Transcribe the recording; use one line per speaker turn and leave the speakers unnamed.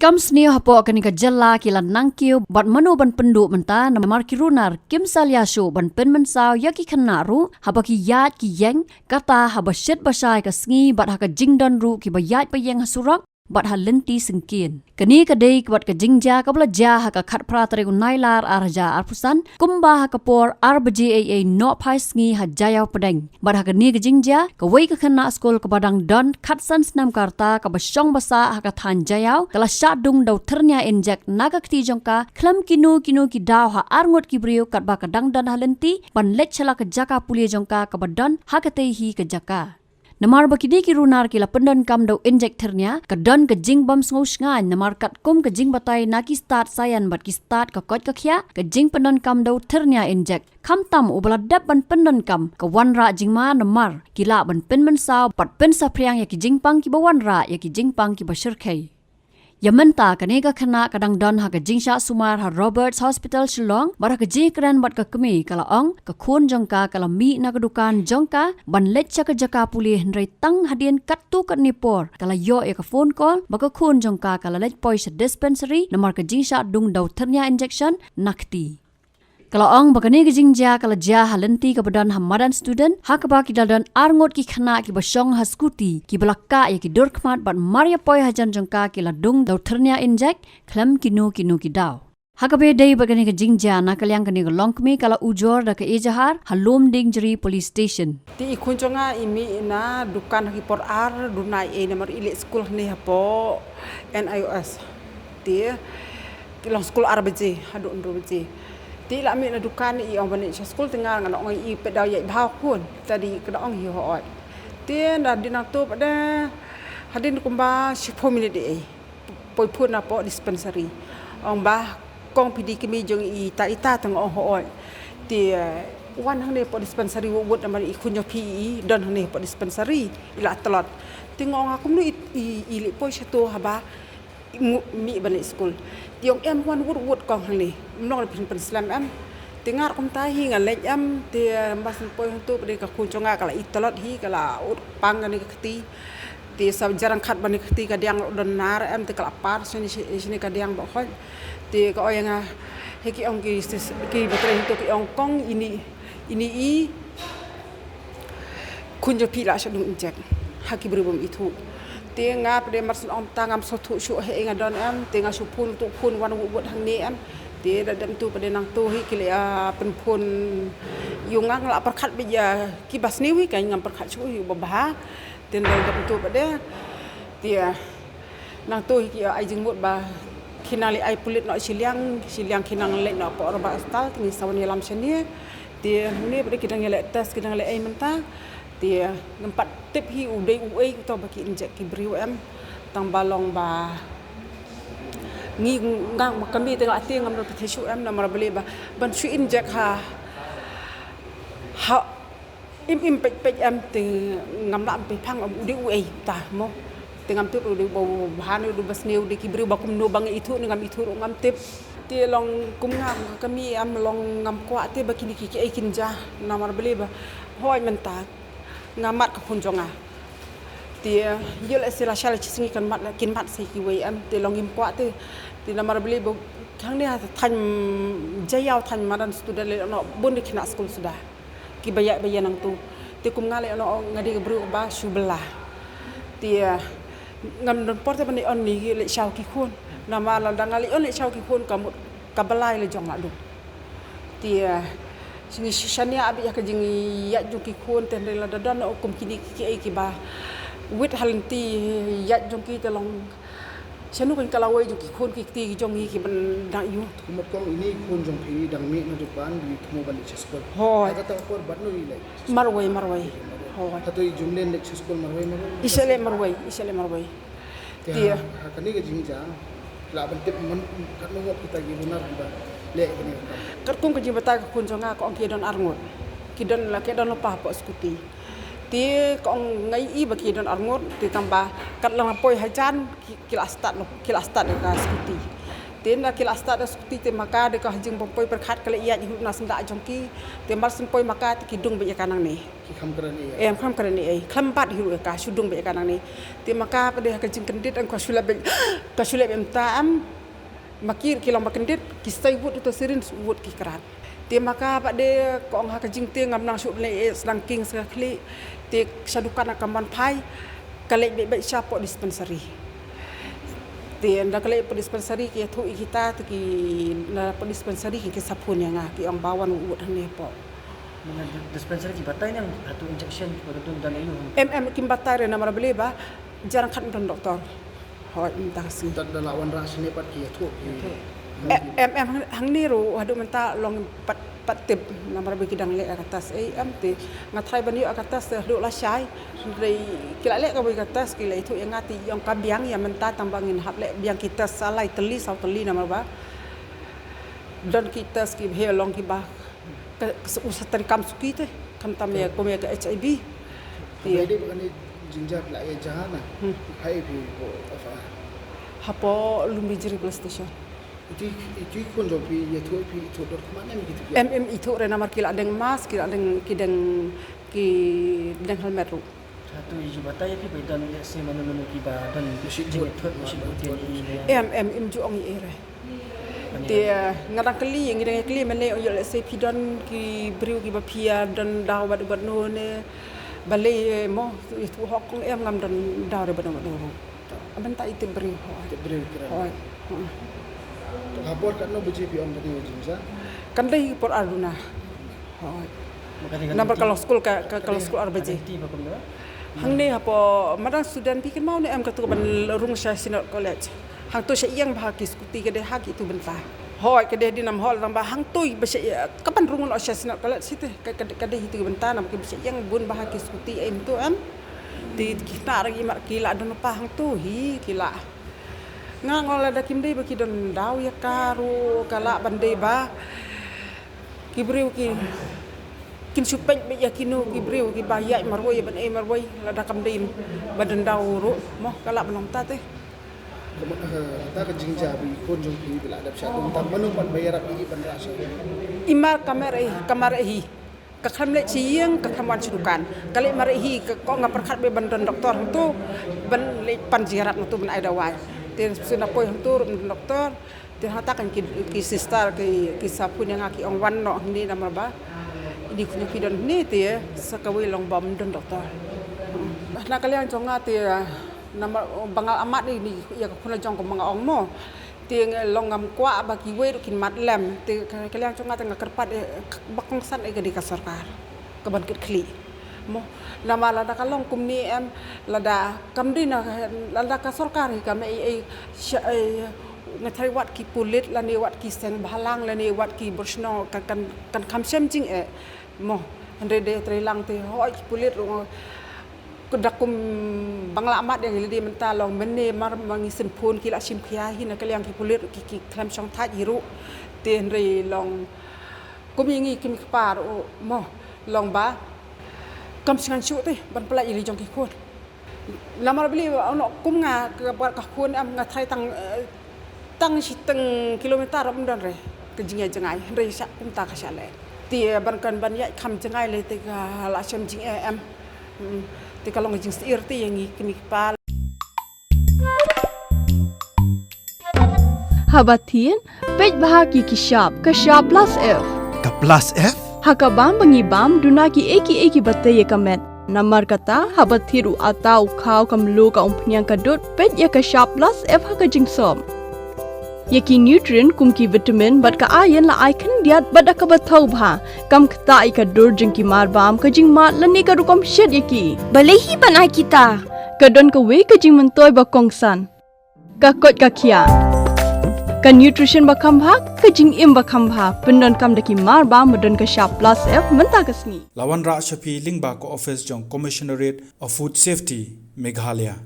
Kikam sneo hapo akani ka jalla kila nangkiu bat manu ban penduk menta namar kirunar kim salyasho ban pen mensau yaki khanaru haba ki yat ki yeng kata haba shet basai ka sngi bat ha ka jingdon ru ki ba yat pa yeng hasurak bat ha lenti sengkin kani ka dei bat ka jingja ka bla ja ha ka khat pra tare ku nailar arja arpusan kumba ha ka por arbja no phai sngi ha jayau pedeng bat ha ka ni ka jingja ka wei ka khana skol ka badang don khat san snam karta ka ba shong basa ha ka than jayau kala sha dung dau thernya injek naga kti jongka khlam kinu ki daw ha arngot ki brio kat ba ka dang dan ha lenti ban lech chala ka jaka pulia jongka ka badon ha ka tei hi ka jaka namar bakidi ki runar kila pendon kam do injek ternya ka don ka jing bam sngo sngan namar kat kum ka jing batai na ki start sayan bat ki start ka kot ka khya ka jing pendon kam do ternya injek kham tam ubala dap ban pendon kam ka wan ra jing ma namar kila ban pen man saw pat pen sa priang ya ki jing pang ki ba wan ra ya ki jing pang ki ba shirkai Yamenta kanega khana kadang don ha ka jingsha sumar ha Roberts Hospital Shillong bar ka ji kran bat ka kemi kala ong ka khun jongka kala mi na ka dukan jongka ban lecha ka jaka puli hnrai tang hadien kattu ka nipor kala yo e ka phone call ba ka khun jongka kala lech poisa dispensary namar ka jingsha dung dau thernya injection nakti Kalau ong bakani ke jingja kala ja halenti ke badan hamadan student hakba ki daldan arngot ki khana ki basong ha skuti ki blakka ya ki dorkmat bat maria poi hajan jongka ki ladung dau thernya injek khlam kinu ki daw hakabe dei bakani ke jingja na kalyang kani ke longkmi kala ujor da ke ejahar halom dingjeri police station
ti ikunjonga imi na dukan ki por ar dunai e namar ile school ni hapo NIOS ti long school arbje hadu ndroje ti la mi na dukan i ong bani school tengah ngan ong i pedau yai bhau kun tadi ke ong hi hoot ti na dinang tu pada hadin kumba 10 minit e poi pun apa dispensary ong ba kong pidi kimi jong i ta ita teng ong hoot ti wan hang ne po dispensary wud amari i kunyo pi don hang ne po dispensary ila telot ti ngong aku nu i li poi satu haba mi bani school tiong em wan wud kong hang ni mnong pen slam em tingar kum ta hi ngalek em ti mas poi tu de ka kun chonga kala italot hi kala ut pang ni kti ti sab jarang khat bani kti ka diang don nar em ti kala par sini ka diang bo khoi ti ka oyanga heki ong ki betre tu ki ong kong ini i kun jo pi la shadung injek haki berbom itu tinga pada marsen om tangam sotu shu he nga don am tinga su pun tu pun wan wud hang ni am ti dadam tu pada nang tu hi kile pen pun yungang la perkhat bija ki bas ni wi kan ngam perkhat chu yu babah tin dadam tu pada ti nang tu hi ai jing mut ba kinali ai pulit no siliang kinang le no por ba stal tingi sawan yalam seni ti ni pada kidang le test kidang le ai menta ti ngempat tip hi udai uai to baki injek ki briu em tang balong ba ngi ngang kami tengah ati ngam ro teshu em namar beli ba ban shu injek ha im pek em te ngam la pe phang udai uai ta mo tengam tip udai bo han udai bas neu de ki briu ba kum no bang itu ngam itu ngam tip ti long kum ngam kami am long ngam kwa te baki ni ki ai kinja namar beli ba hoi menta ngamat ka punjonga ti yul esila shala chisingi kan mat kin mat se ki wei am ti long impwa ti namar beli bo khang ni ha than jayau than madan student le no bun di kina school sudah ki baya nang tu ti kum ngale no ngadi ke bru ba subela ti ngam don porte bani on ni le shau ki khun nama la dangali on le shau ki khun ka balai le jong la du ti singi shania abi ya ka jingi ya juki khon ten la dadan o kum kini ki ai ki ba wit halenti ya jongki telong sanu kan kalawai juki khon ki ti jong ki ban da yu
kumat kong ini khon jong phi dang mi na dukan di mo bali cheskol
ho
ta ta por bat no ile
marwai ho
ta to jumlen le cheskol marwai
isale marwai
ti ha kani ke jingja la ban tip mon kat no kita gi lunar ba le kani
kat kum ke jibata ka kun jonga ko ki don arngot ki don la ke don pa po skuti ti ko ngai i ba ki don arngot ti tamba kat lang poi hajan ki la start ka skuti Tin nak kila start skuti te maka de ka jing pompoi perkhat kala iya hi na senda jongki te mal sempoi maka te kidung be kanang ni
ki kham karan ni
em kham karan ni ai kham pat hiru ka sudung be kanang ni te maka pada ka jing kendit ang ka sula be em taam makir kilo makendit ki sai wut to sirin wut ki karat te maka pada ko ang ka jing te ngam nang su le sedang king sekali te sadukan akaman pai kala be siapa dispensary Tiada kalau dispensary kita tu kita tu na dispensary kita sapun yang ki ang bawan uut ni po.
Dengan dispensary di batai yang satu injection pada tu dan itu.
Kim batai na mara beli ba jarang kan dan doktor. Hoi minta sih.
Tak ada lawan ras ni pat ki tu.
Hang ni ro hadu minta long pat tip na mara beli kidang le atas te ngatrai bani atas hadu la syai. Dari kila lek ka bagi atas kila itu yang ngati yang kabiang yang mentah tambangin hap lek biang kita salai teli sau teli nama ba dan kita skip he long ki ba usatan kam suki te kam tamya komya ka HIV
Dia bukan jinjak lah ya jahana. Hai bi apa.
Hapo lumbi jeri police station.
Itu pun jobi ya tu pi itu dot mana begitu.
Itu rena mar kila deng mas kila deng ki deng helmet ru.
Satu iju batai ki bai dan se manu ki ba dan mesin ini.
Ju ong ere. Dia ngarang keli yang ngarang keli mene yo se pidon ki briu ki ba pia dan daw bad no ne balai mo itu hok ngam dan daw de bad no. Aban ta itu briu ho.
Briu kira. Habor kan no beji pi om tadi jinja.
Kan dai por aruna. Hoi. Nampak kalau school kalau school arbaji. Hang ni apa madang student pikir mau ni am katu ban rung sya sinot college. Hang tu syang bahagi skuti ke deh hak itu bentar. Hoi ke deh di nam hall tambah hang tu besya kapan rung no sya sinot college situ ke deh itu bentar nam ke syang bun bahagi skuti em tu am. Di kita lagi mak kila don pa hang tu hi kila. Ngangol ada kim deh bagi don daw ya karu kala bandai ba. Kibriu ki kin supek be yakinu kibriu ki bayai marwoi ban marwoi lada kamdin badan dauru moh kala belum tate
ta ka jinja bi kon jong pi bila ada sya ta manu pan bayar pi ban rasa
imar kamar hi ka khamle chieng ka khamwan chudukan kali mar hi ko ngaperkhat be bandan doktor tu ban le pan ziarat tu ban ada wai ten suna poi tu doktor ten hatakan ki sister ki sapun yang aki ong wan no ni nama ba di punya pidon ni dia sekawi long bom dan doktor. Nak kalian jonga dia nama bangal amat ni ya kuna jong ko mga ong mo. Dia long ngam kwa bagi we kin mat lem. Dia kalian jonga tengah kerpat bakong san ke di kasarkar. Keban kit kli. Mo nama lada kalong kumni em lada kamdina lada kasarkar kami ngatai wat ki pulit lani wat ki seng balang lani wat ki bersno kan kamsem jing mo andre de trelang te hoi pulit kedakum bangla amat yang di mentalong mene mar mangisin pun kila sim khiahi na kaliang ki pulit ki klam song tha hiru te andre long kumingi kim par mo long ba kam singan chu te ban pala ili jong ki khon lamar beli ono kum nga ka khon am nga thai tang siteng kilometer am dan re ke jingai jengai re sa kum ta ka sale dia ban ya kam jengai le te ka la sem jing am te kalong jing sir te yang kini pal
Habatin pej bahagi kishap plus F
Ka plus F
hakabam bangibam dunaki eki batay kamet namar kata habathiru atau khaw kamlu ka umpnyang kadut pej ya kishap plus F hakajing som Yaki nutrient kumki vitamin bat ka ayan la icon diat bada ka bathau bha kam khta ika dur jingki marbam ka jing mat lani ka rukom shed yaki balehi banai kita ka don ka we ka jing mentoy ba kongsan ka kot ka khia ka nutrition ba khambha ka jing im ba khambha pendon kam daki marbam madon ka sharp plus F menta ka sngi
Lawan Ra Shafi Lingba ko office jong Commissionerate of Food Safety Meghalaya